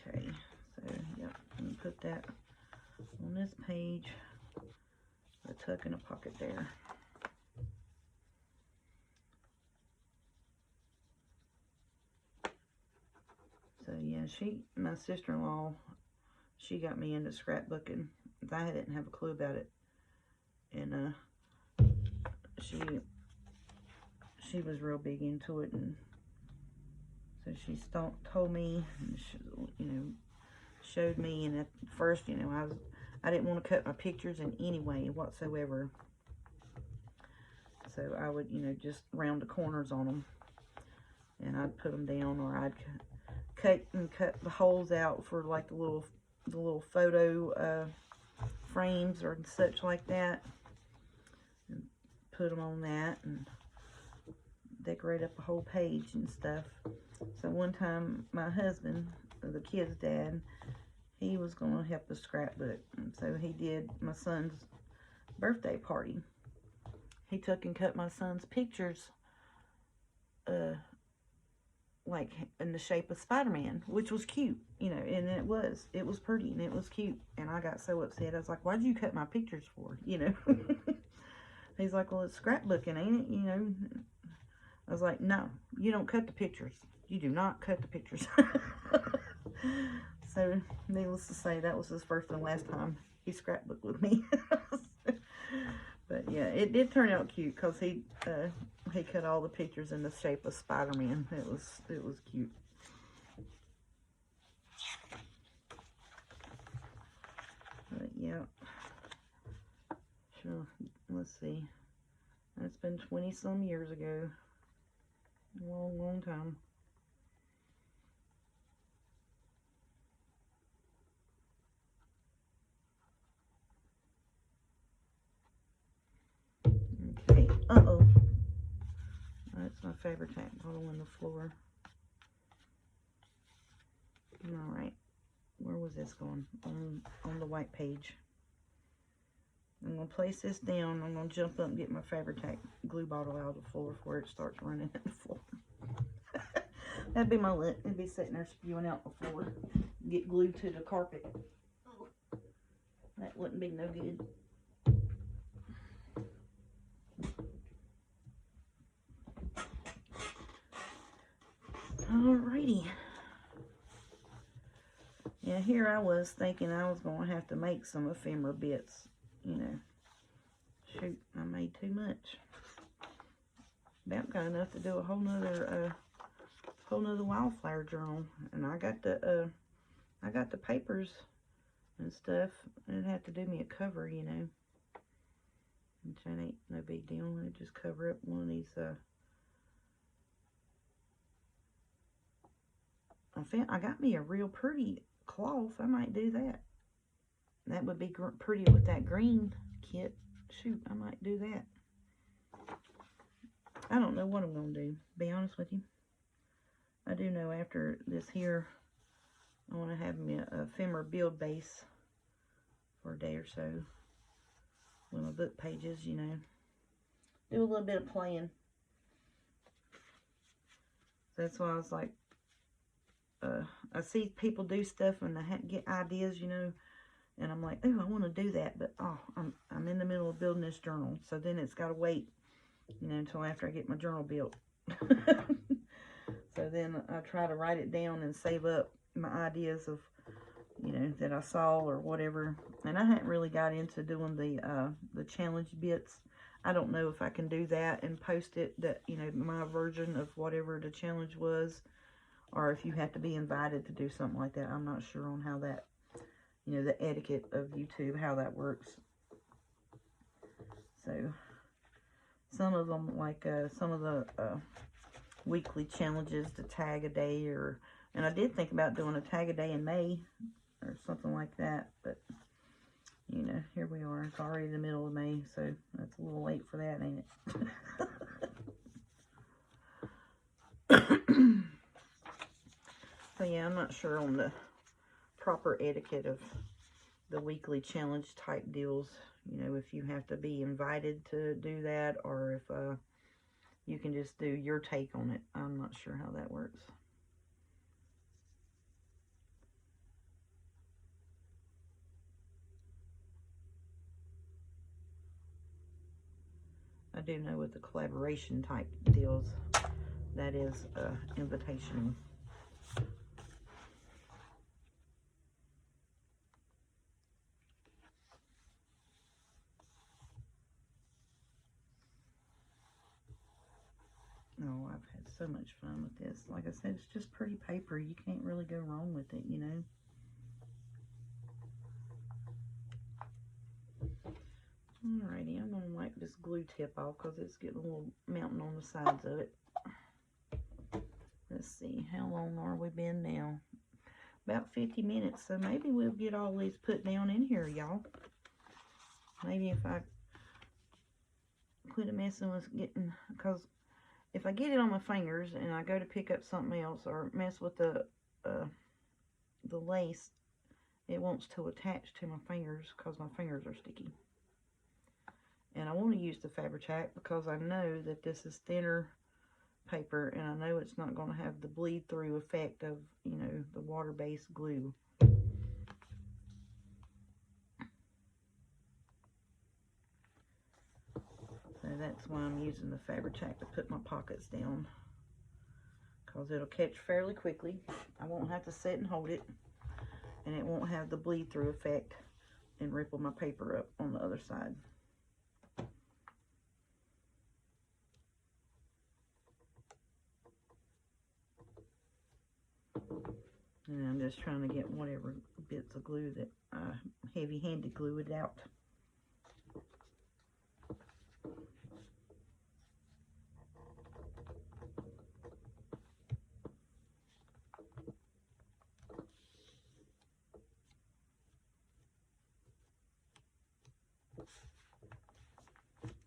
Okay, so yeah, I'm gonna put that on this page. I tuck in a pocket there. So yeah, my sister-in-law, she got me into scrapbooking. I didn't have a clue about it, and she was real big into it, and so she told me, and she, you know, showed me. And at first, you know, I didn't want to cut my pictures in any way whatsoever, so I would, you know, just round the corners on them, and I'd put them down, or I'd cut the holes out for like the little photo frames or such like that, and put them on that and decorate up a whole page and stuff. So one time my husband, the kid's dad, he was going to help the scrapbook, and so he did my son's birthday party. He took and cut my son's pictures like in the shape of Spider-Man, which was cute, you know, and it was pretty and it was cute. And I got so upset. I was like, why'd you cut my pictures for, you know? He's like, well, it's scrapbooking, ain't it, you know? I was like, no, you don't cut the pictures. You do not cut the pictures. So, needless to say, that was his first and last time he scrapbooked with me. But yeah, it did turn out cute because he cut all the pictures in the shape of Spider-Man. It was cute. But yeah, sure. Let's see. That's been 20-some years ago. A long, long time. Okay. Uh-oh. That's my Fabri-Tac bottle on the floor. Alright. Where was this going? On the white page. I'm going to place this down. I'm going to jump up and get my Fabri-Tac glue bottle out of the floor before it starts running in the floor. That'd be my lint. It'd be sitting there spewing out the floor. Get glued to the carpet. That wouldn't be no good. Alrighty. Yeah, here I was thinking I was going to have to make some ephemera bits. You know. Shoot, I made too much. About got enough to do a whole nother Wildflower journal. And I got the papers and stuff. It'd have to do me a cover, you know. Which ain't no big deal. I just cover up one of these I got me a real pretty cloth. I might do that. That would be pretty with that green kit. Shoot, I might do that. I don't know what I'm going to do, to be honest with you. I do know after this here, I want to have me a ephemera build base for a day or so. With my book pages, you know. Do a little bit of playing. That's why I was like, I see people do stuff and they get ideas, you know, and I'm like, oh, I want to do that, but oh, I'm in the middle of building this journal, so then it's got to wait, you know, until after I get my journal built. So then I try to write it down and save up my ideas of, you know, that I saw or whatever. And I hadn't really got into doing the challenge bits. I don't know if I can do that and post it, that, you know, my version of whatever the challenge was, or if you have to be invited to do something like that. I'm not sure on how that, you know, the etiquette of YouTube, how that works. So, some of them, like some of the weekly challenges to tag a day, and I did think about doing a tag a day in May, or something like that, but, you know, here we are. It's already the middle of May, so that's a little late for that, ain't it? So yeah, I'm not sure on the proper etiquette of the weekly challenge type deals. You know, if you have to be invited to do that, or if you can just do your take on it. I'm not sure how that works. I do know with the collaboration type deals, that is invitation. Oh, I've had so much fun with this. Like I said, it's just pretty paper. You can't really go wrong with it, you know. Alrighty, I'm going to wipe this glue tip off because it's getting a little mountain on the sides of it. Let's see, how long are we been now? About 50 minutes, so maybe we'll get all these put down in here, y'all. Maybe if I quit messing with getting, because if I get it on my fingers and I go to pick up something else or mess with the lace, it wants to attach to my fingers because my fingers are sticky. And I want to use the Fabri-Tac because I know that this is thinner paper, and I know it's not going to have the bleed through effect of, you know, the water-based glue. So that's why I'm using the Fabri-Tac to put my pockets down, because it'll catch fairly quickly. I won't have to sit and hold it, and it won't have the bleed through effect and ripple my paper up on the other side. And I'm just trying to get whatever bits of glue that heavy-handed glue it out.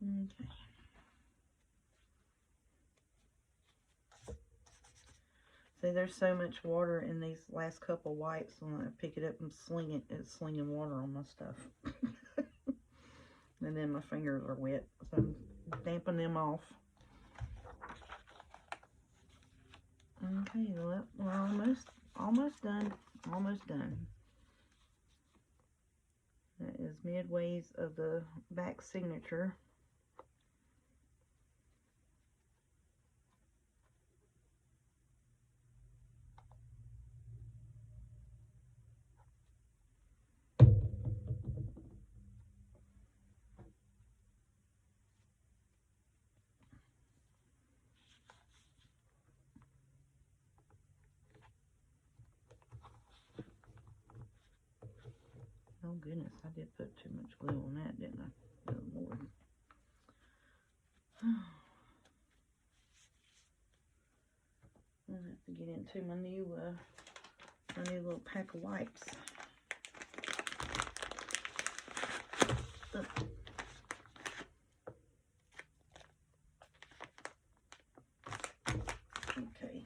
Okay. See, there's so much water in these last couple wipes. When I pick it up and sling it, it's slinging water on my stuff. And then my fingers are wet, so I'm damping them off. Okay, well, we're almost done. Almost done. That is midways of the back signature. Oh goodness, I did put too much glue on that, didn't I? Good Lord. I'll have to get into my new little pack of wipes. Okay.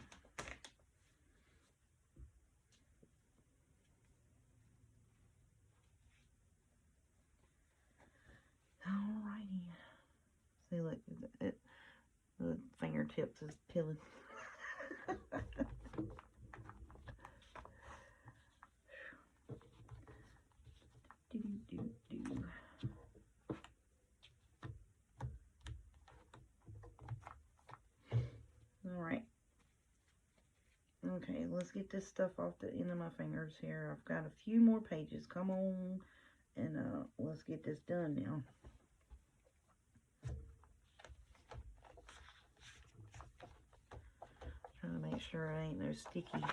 Alrighty. See, look, the fingertips is peeling. Alright. Okay, let's get this stuff off the end of my fingers here. I've got a few more pages. Come on, and let's get this done now. Trying to make sure it ain't no sticky.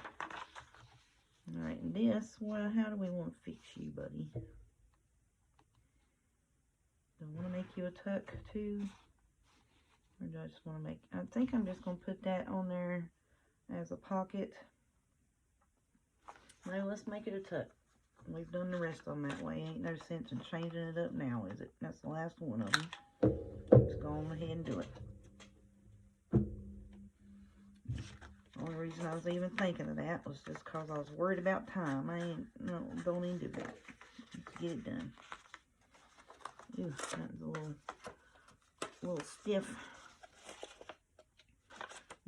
Alright, and this, well, how do we want to fix you, buddy? Do I want to make you a tuck too? Or do I just want to make, I think I'm just going to put that on there as a pocket. Now let's make it a tuck. We've done the rest of them that way. Ain't no sense in changing it up now, is it? That's the last one of them. Let's go on ahead and do it. The only reason I was even thinking of that was just because I was worried about time. I ain't, no, don't even do that. Let's get it done. Ooh, that was a little stiff.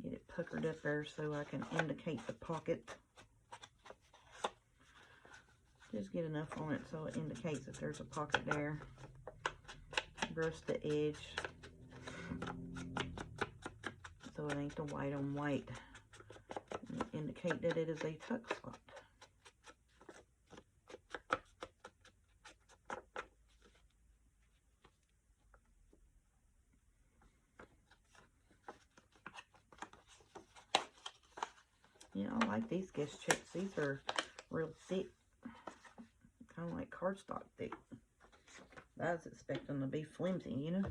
Get it puckered up there so I can indicate the pocket. Just get enough on it so it indicates that there's a pocket there. Brush the edge so it ain't the white on white. And indicate that it is a tuck spot. Yeah, I like these guest checks. These are real thick. Kind of like cardstock thick. I was expecting them to be flimsy, you know.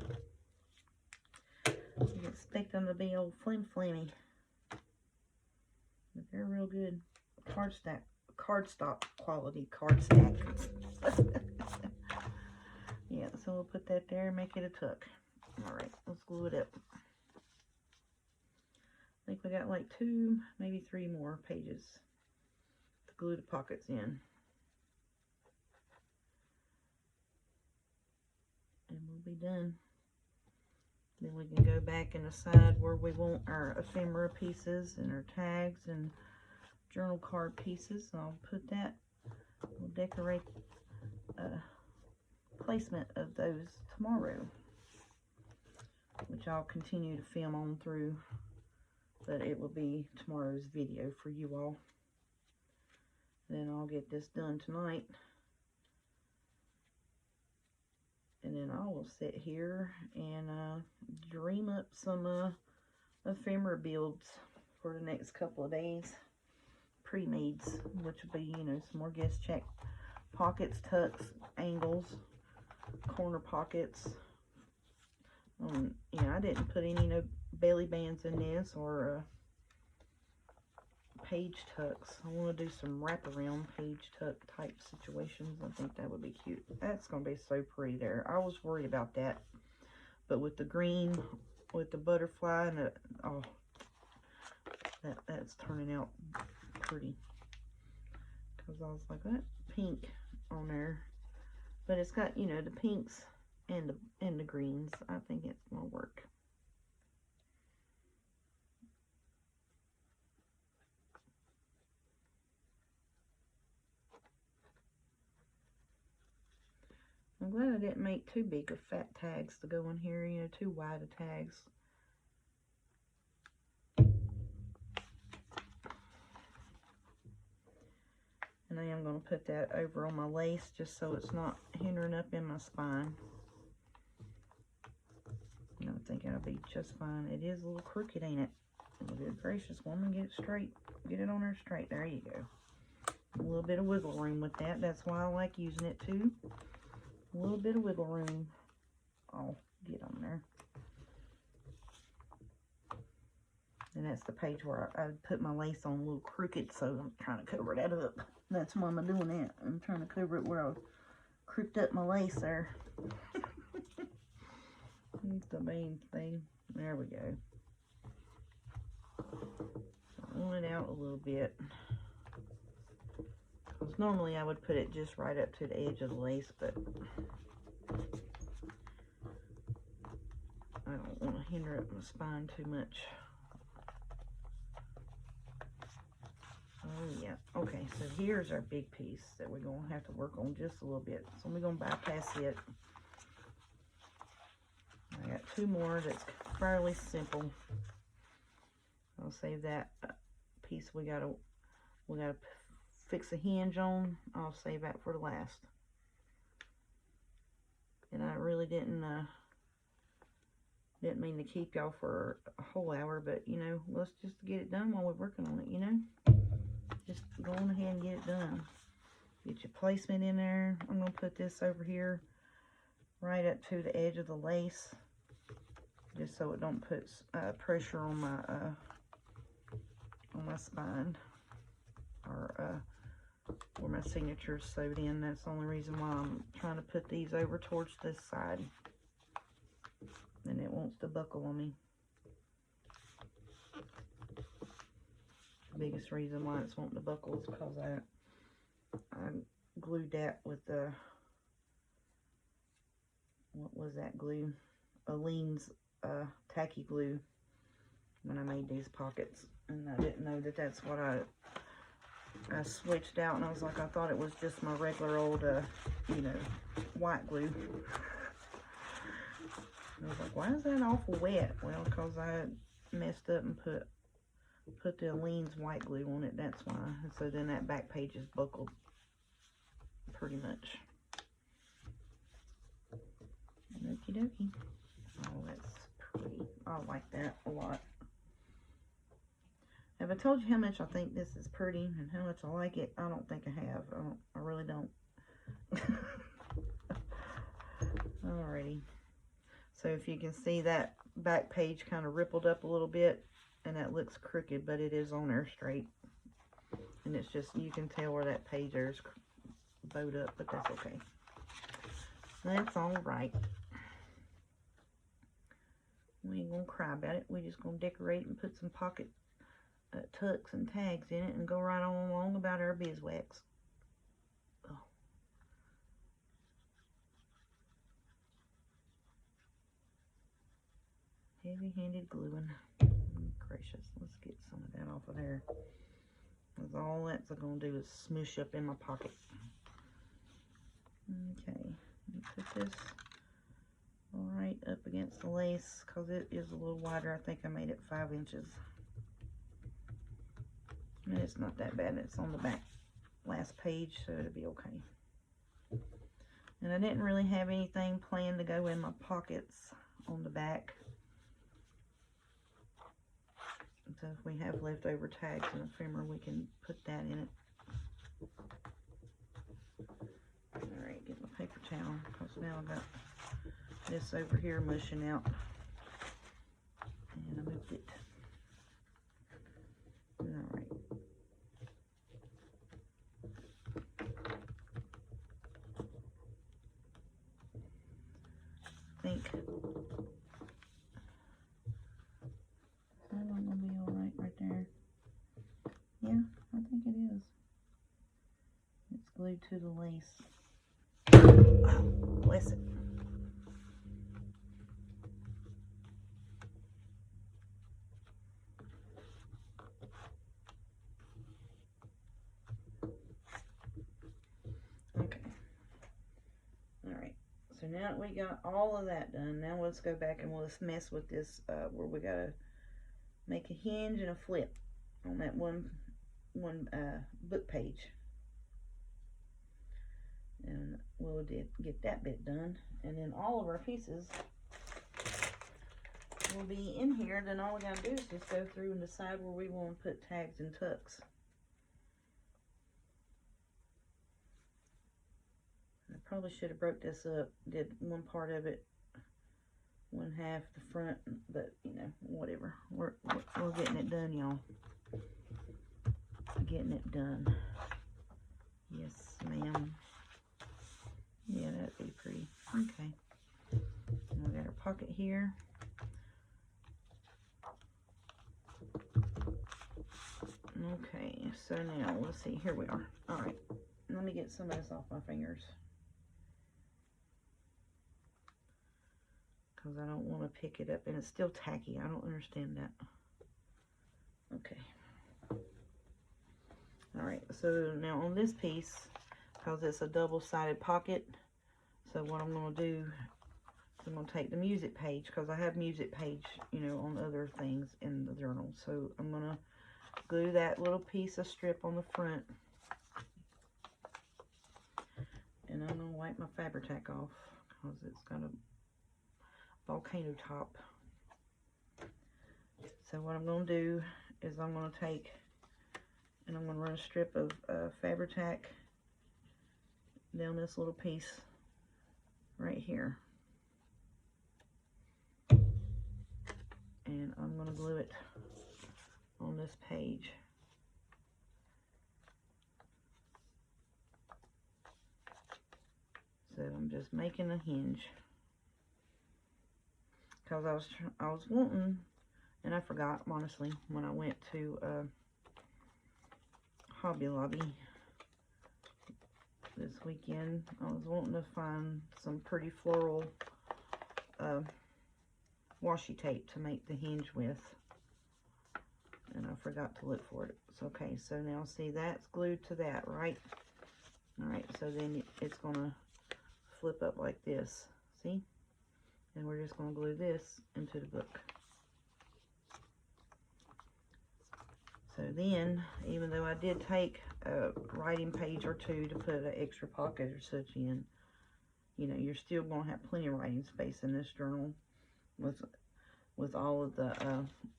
You expect them to be old flimmy. But they're real good. Cardstock quality cardstock. Yeah, so we'll put that there and make it a tuck. Alright, let's glue it up. I think we got like 2, maybe 3 more pages to glue the pockets in. And we'll be done. Then we can go back and decide where we want our ephemera pieces and our tags and journal card pieces. I'll put that, we'll decorate placement of those tomorrow, which I'll continue to film on through, but it will be tomorrow's video for you all. Then I'll get this done tonight, and then I will sit here and dream up some ephemera builds for the next couple of days. Pre-mades, which will be, you know, some more guest check pockets, tucks, angles, corner pockets. You know, I didn't put any no belly bands in this, or page tucks. I want to do some wraparound page tuck type situations. I think that would be cute. That's going to be so pretty there. I was worried about that, but with the green, with the butterfly, and the, oh, that's turning out pretty. Because I was like, that pink on there, but it's got, you know, the pinks and the greens. I think it's gonna work. I'm glad I didn't make too big of fat tags to go in here, you know, too wide of tags. And I am going to put that over on my lace just so it's not hindering up in my spine. And I think that'll be just fine. It is a little crooked, ain't it? Oh, good gracious, woman, get it straight. Get it on there straight. There you go. A little bit of wiggle room with that. That's why I like using it too. A little bit of wiggle room. Oh, get on there. And that's the page where I put my lace on a little crooked, so I'm trying to cover that up. That's why I'm doing that. I'm trying to cover it where I crooked up my lace there. That's the main thing. There we go. Roll it out a little bit. Because normally I would put it just right up to the edge of the lace, but I don't want to hinder up my spine too much. Oh yeah, okay, so here's our big piece that we're going to have to work on just a little bit. So we're going to bypass it. I got two more that's fairly simple. I'll save that piece we gotta fix a hinge on. I'll save that for the last. And I really didn't mean to keep y'all for a whole hour, but you know, let's just get it done while we're working on it, you know? Just go on ahead and get it done. Get your placement in there. I'm going to put this over here right up to the edge of the lace, just so it don't put pressure on my spine, or where my signature's sewed in. That's the only reason why I'm trying to put these over towards this side. And it wants to buckle on me. The biggest reason why it's wanting to buckle is because I glued that with the, what was that glue? Aleene's tacky glue when I made these pockets, and I didn't know that that's what I switched out, and I was like, I thought it was just my regular old you know, white glue. I was like, why is that awful wet? Well, because I messed up and put the Aleene's white glue on it, that's why. And so then that back page is buckled pretty much. Okie dokie. Oh, that's pretty. I like that a lot. Have I told you how much I think this is pretty and how much I like it? I don't think I have. I really don't. Alrighty. So if you can see, that back page kind of rippled up a little bit, and that looks crooked, but it is on there straight. And it's just, you can tell where that page there is bowed up, but that's okay. That's alright. We ain't gonna cry about it. We're just gonna decorate and put some pocket tucks and tags in it and go right on along about our beeswax. Oh. Heavy-handed gluing. Gracious, let's get some of that off of there. Because all that's going to do is smoosh up in my pocket. Okay, let me put this right up against the lace because it is a little wider. I think I made it 5 inches. And it's not that bad. It's on the back last page, so it'll be okay. And I didn't really have anything planned to go in my pockets on the back. So if we have leftover tags and ephemera, we can put that in it. Alright, get my paper towel, because now I've got this over here mushing out. And I moved it. Alright. I think that one will be alright right there. Yeah, I think it is. It's glued to the lace. Oh, bless it. Okay. Alright. So now that we got all of that done, now let's go back and let's mess with this where we gotta make a hinge and a flip on that one book page. And we'll get that bit done, and then all of our pieces will be in here. Then all we gotta do is just go through and decide where we want to put tags and tucks. I probably should have broke this up, did one part of it, one half the front, but you know, whatever. We're getting it done, y'all. Getting it done. Yes, ma'am. Yeah, that'd be pretty. Okay. And we got our pocket here. Okay, so now let's see. Here we are. All right. Let me get some of this off my fingers, because I don't want to pick it up and it's still tacky. I don't understand that. Okay. All right. So now on this piece, because it's a double-sided pocket, so what I'm going to do is I'm going to take the music page, because I have music page, you know, on other things in the journal. So I'm going to glue that little piece of strip on the front, and I'm going to wipe my Fabri-Tac off because it's got a volcano top. So what I'm going to do is I'm going to take and I'm going to run a strip of Fabri-Tac down this little piece right here, and I'm going to glue it on this page. So I'm just making a hinge, because I was wanting, and I forgot honestly when I went to Hobby Lobby this weekend. I was wanting to find some pretty floral washi tape to make the hinge with, and I forgot to look for it. It's okay. So now see, that's glued to that, right? All right, so then it's gonna flip up like this, see? And we're just gonna glue this into the book. So then, even though I did take a writing page or two to put an extra pocket or such in, you know, you're still going to have plenty of writing space in this journal with all of the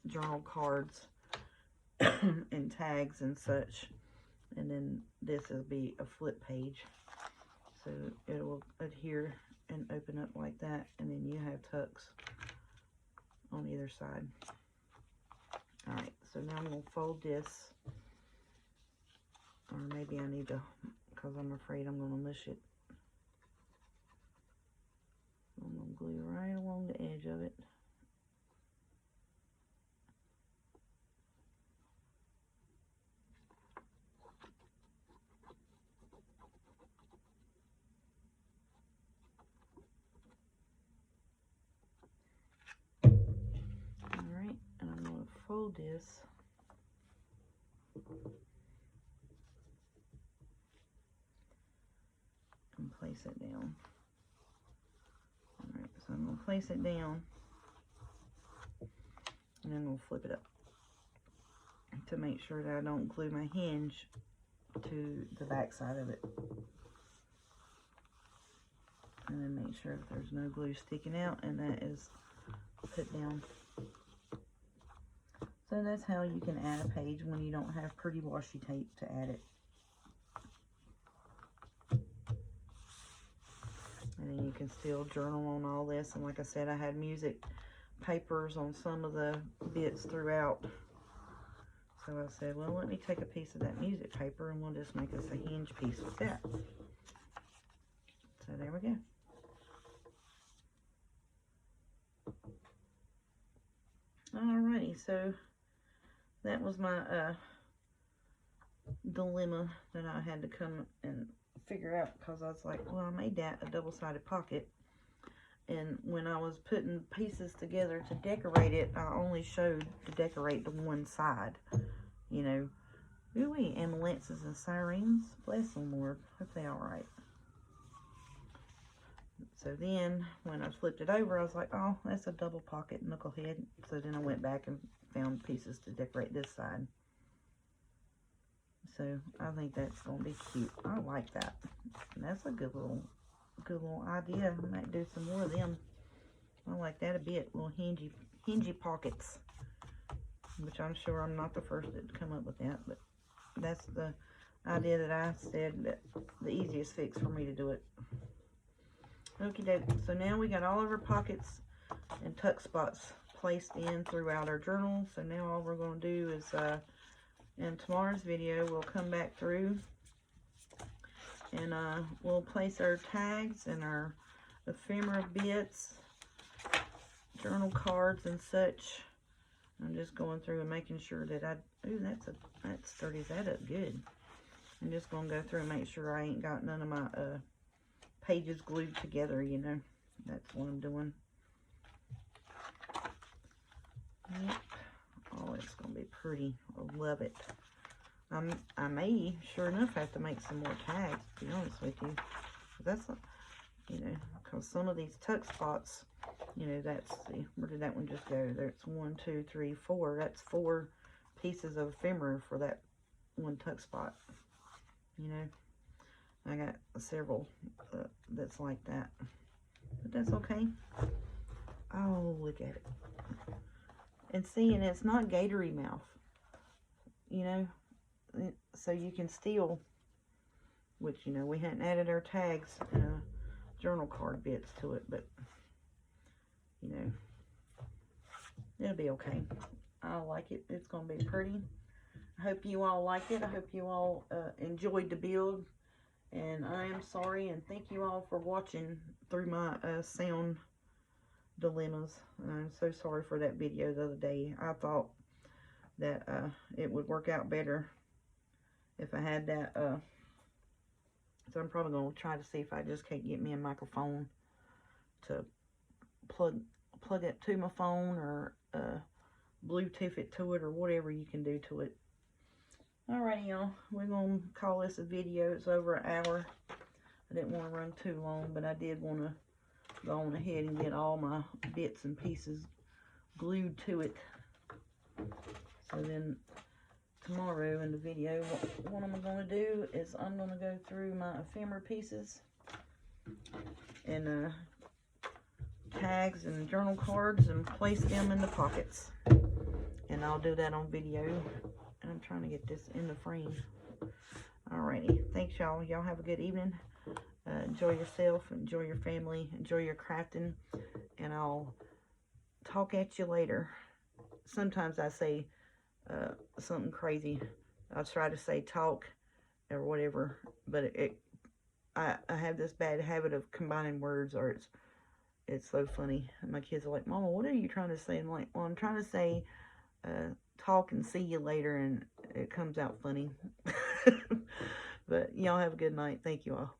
journal cards and tags and such. And then this will be a flip page, so it will adhere and open up like that, and then you have tucks on either side. All right, so now I'm going to fold this, or maybe I need to, because I'm afraid I'm going to mush it. I'm going to glue right along the edge of it. fold this. And place it down. Alright, so I'm going to place it down. And then we'll flip it up to make sure that I don't glue my hinge to the back side of it. And then make sure that there's no glue sticking out and that is put down. So that's how you can add a page when you don't have pretty washi tape to add it. And then you can still journal on all this. And like I said, I had music papers on some of the bits throughout. So I said, well, let me take a piece of that music paper and we'll just make us a hinge piece with that. So there we go. Alrighty, so that was my dilemma that I had to come and figure out, because I was like, well, I made that a double-sided pocket, and when I was putting pieces together to decorate it, I only showed to decorate the one side, you know. Ooh-wee, amulettes and sirens, bless them, Lord, hope they all right. So then, when I flipped it over, I was like, oh, that's a double pocket knucklehead. So then I went back and found pieces to decorate this side. So I think that's going to be cute. I like that. And that's a good little idea. I might do some more of them. I like that a bit. Little hingy pockets. Which I'm sure I'm not the first to come up with that. But that's the idea that I said that the easiest fix for me to do it. Okie doke. So now we got all of our pockets and tuck spots placed in throughout our journal. So now all we're going to do is, in tomorrow's video, we'll come back through and we'll place our tags and our ephemera bits, journal cards and such. I'm just going through and making sure that ooh, that sturdies that up good. I'm just going to go through and make sure I ain't got none of my pages glued together, you know. That's what I'm doing. Yep. Oh, it's going to be pretty. I love it. I may, sure enough, have to make some more tags, to be honest with you. That's, you know, because some of these tuck spots, you know, that's, see, where did that one just go? There's 1, 2, 3, 4. That's 4 pieces of ephemera for that one tuck spot, you know. I got several that's like that, but that's okay. Oh, look at it. And see, and it's not gatory mouth, you know, so you can still, which, you know, we hadn't added our tags, journal card bits to it, but, you know, it'll be okay. I like it. It's going to be pretty. I hope you all liked it. I hope you all enjoyed the build. And I am sorry, and thank you all for watching through my sound dilemmas. And I'm so sorry for that video the other day. I thought that it would work out better if I had that. So I'm probably going to try to see if I just can't get me a microphone to plug it to my phone, or Bluetooth it to it, or whatever you can do to it. Alrighty, y'all, we're going to call this a video. It's over an hour. I didn't want to run too long, but I did want to go on ahead and get all my bits and pieces glued to it. So then tomorrow in the video, what I'm going to do is I'm going to go through my ephemera pieces and tags and journal cards and place them in the pockets. And I'll do that on video. And I'm trying to get this in the frame. Alrighty. Thanks, y'all. Y'all have a good evening. Enjoy yourself. Enjoy your family. Enjoy your crafting. And I'll talk at you later. Sometimes I say something crazy. I'll try to say talk or whatever. But I have this bad habit of combining words, or it's so funny. And my kids are like, Mama, what are you trying to say? I'm like, well, I'm trying to say talk and see you later, and it comes out funny. But y'all have a good night. Thank you all.